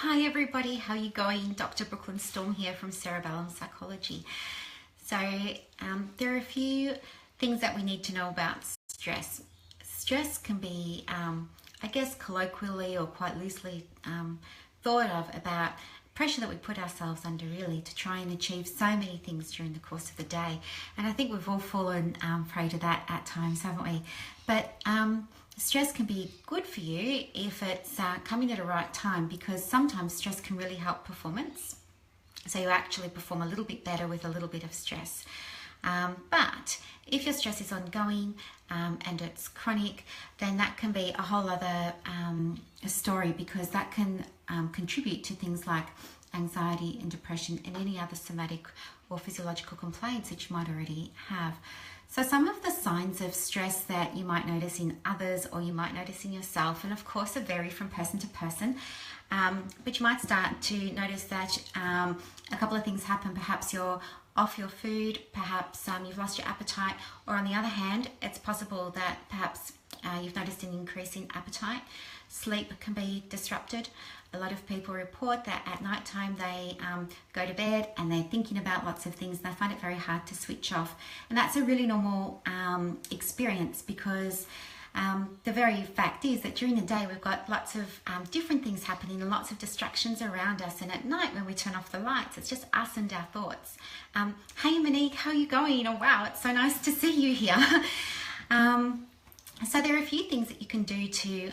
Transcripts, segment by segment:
Hi everybody, how are you going? Dr. Brooklyn Storm here from Cerebellum Psychology. So there are a few things that we need to know about stress. Stress can be, I guess, colloquially or quite loosely thought of about pressure that we put ourselves under really to try and achieve so many things during the course of the day. And I think we've all fallen prey to that at times, haven't we? But stress can be good for you if it's coming at a right time, because sometimes stress can really help performance. So you actually perform a little bit better with a little bit of stress. But if your stress is ongoing and it's chronic, then that can be a whole other story, because that can contribute to things like anxiety and depression and any other somatic or physiological complaints that you might already have. So some of the signs of stress that you might notice in others or you might notice in yourself, and of course it vary from person to person, but you might start to notice that a couple of things happen. Perhaps you're off your food, perhaps you've lost your appetite, or on the other hand, it's possible that perhaps you've noticed an increase in appetite. Sleep can be disrupted. A lot of people report that at night time they go to bed and they're thinking about lots of things and they find it very hard to switch off. And that's a really normal experience, because the very fact is that during the day we've got lots of different things happening and lots of distractions around us, and at night when we turn off the lights, it's just us and our thoughts. Hey Monique, how are you going? Oh wow, it's so nice to see you here. So there are a few things that you can do to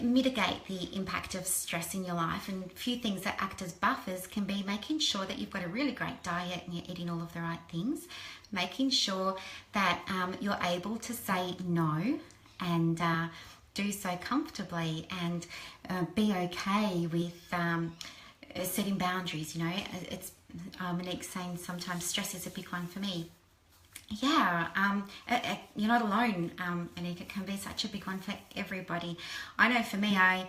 mitigate the impact of stress in your life, and a few things that act as buffers can be making sure that you've got a really great diet and you're eating all of the right things, making sure that you're able to say no and do so comfortably, and be okay with setting boundaries. You know, it's Monique's saying sometimes stress is a big one for me. Yeah, you're not alone, and it can be such a big one for everybody. I know for me, I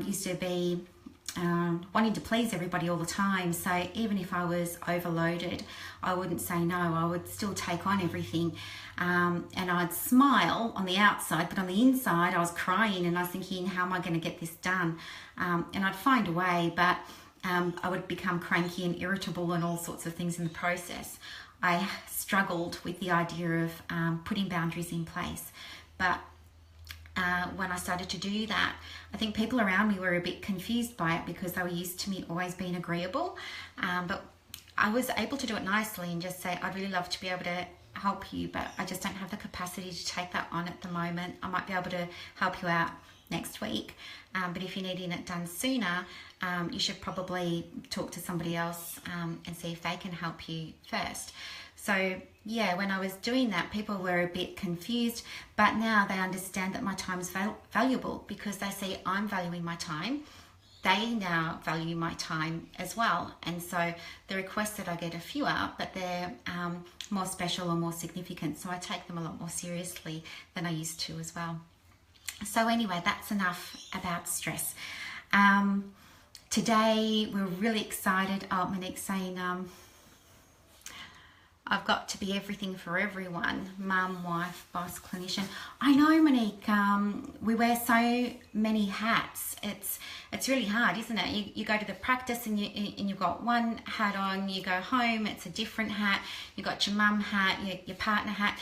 used to be wanting to please everybody all the time, so even if I was overloaded, I wouldn't say no. I would still take on everything, and I'd smile on the outside, but on the inside I was crying and I was thinking, how am I going to get this done? And I'd find a way, but I would become cranky and irritable and all sorts of things in the process. I struggled with the idea of putting boundaries in place, but when I started to do that, I think people around me were a bit confused by it, because they were used to me always being agreeable, but I was able to do it nicely and just say, I'd really love to be able to help you, but I just don't have the capacity to take that on at the moment. I might be able to help you out next week, but if you're needing it done sooner, you should probably talk to somebody else and see if they can help you first. So yeah, when I was doing that, people were a bit confused, but now they understand that my time is valuable, because they see I'm valuing my time. They now value my time as well, and so the requests that I get are fewer, but they're more special or more significant, so I take them a lot more seriously than I used to as well. So anyway, that's enough about stress. Today we're really excited. Oh, Monique's saying I've got to be everything for everyone: mum, wife, boss, clinician. I know, Monique, we wear so many hats. It's really hard, isn't it? You go to the practice and you've got one hat on, you go home, it's a different hat, you've got your mum hat, your partner hat.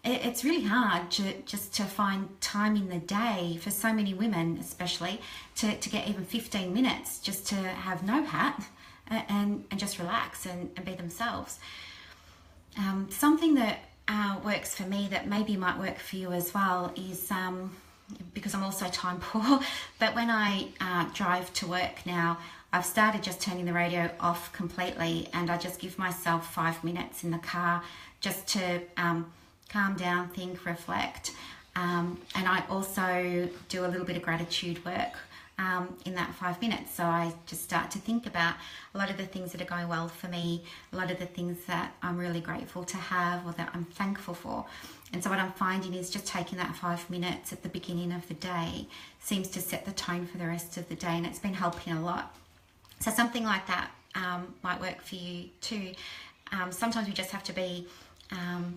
It's really hard just to find time in the day, for so many women especially, to get even 15 minutes just to have no hat and just relax and be themselves. Something that works for me that maybe might work for you as well is, because I'm also time poor, but when I drive to work now, I've started just turning the radio off completely, and I just give myself 5 minutes in the car just to calm down, think, reflect, and I also do a little bit of gratitude work in that 5 minutes. So I just start to think about a lot of the things that are going well for me, a lot of the things that I'm really grateful to have or that I'm thankful for. And so what I'm finding is just taking that 5 minutes at the beginning of the day seems to set the tone for the rest of the day, and it's been helping a lot. So something like that might work for you too. Sometimes we just have to be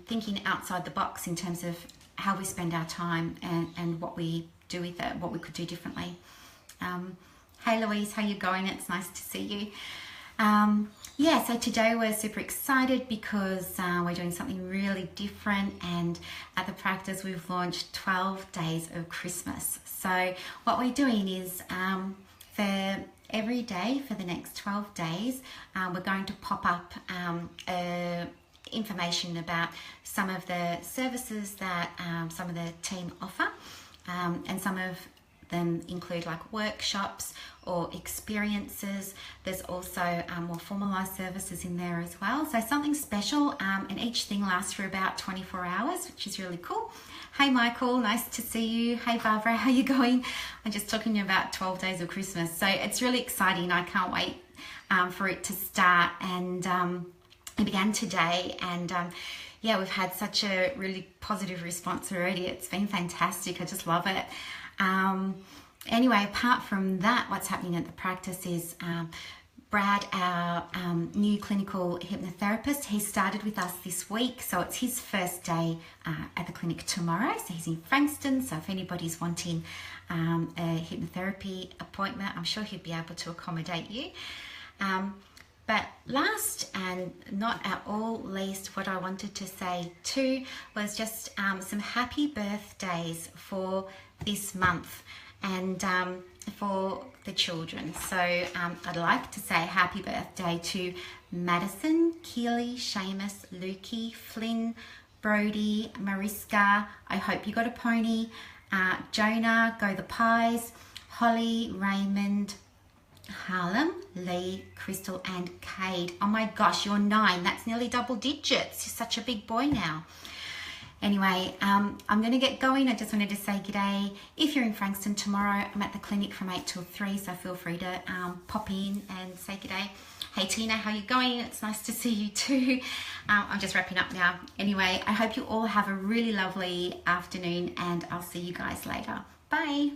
thinking outside the box in terms of how we spend our time and what we do with it, what we could do differently. Hey Louise, how you going? It's nice to see you. Yeah, so today we're super excited because we're doing something really different, and at the practice we've launched 12 days of Christmas. So what we're doing is for every day for the next 12 days, we're going to pop up information about some of the services that some of the team offer, and some of them include like workshops or experiences. There's also more formalized services in there as well. So something special, and each thing lasts for about 24 hours, which is really cool. Hey Michael, nice to see you. Hey Barbara, how you going? I'm just talking to you about 12 days of Christmas. So it's really exciting. I can't wait for it to start. And it began today, and yeah, we've had such a really positive response already. It's been fantastic. I just love it. Anyway, apart from that, what's happening at the practice is Brad, our new clinical hypnotherapist, he started with us this week, so it's his first day at the clinic tomorrow. So he's in Frankston, so if anybody's wanting a hypnotherapy appointment, I'm sure he'd be able to accommodate you. But last and not at all least, what I wanted to say too was just some happy birthdays for this month and for the children. So I'd like to say happy birthday to Madison, Keely, Seamus, Lukey, Flynn, Brody, Mariska, I hope you got a pony, Jonah, Go the Pies, Holly, Raymond, Harlem, Lee, Crystal and Cade. Oh my gosh, you're 9. That's nearly double digits. You're such a big boy now. Anyway, I'm going to get going. I just wanted to say g'day. If you're in Frankston tomorrow, I'm at the clinic from 8 till 3, so feel free to pop in and say g'day. Hey Tina, how you going? It's nice to see you too. I'm just wrapping up now. Anyway, I hope you all have a really lovely afternoon, and I'll see you guys later. Bye.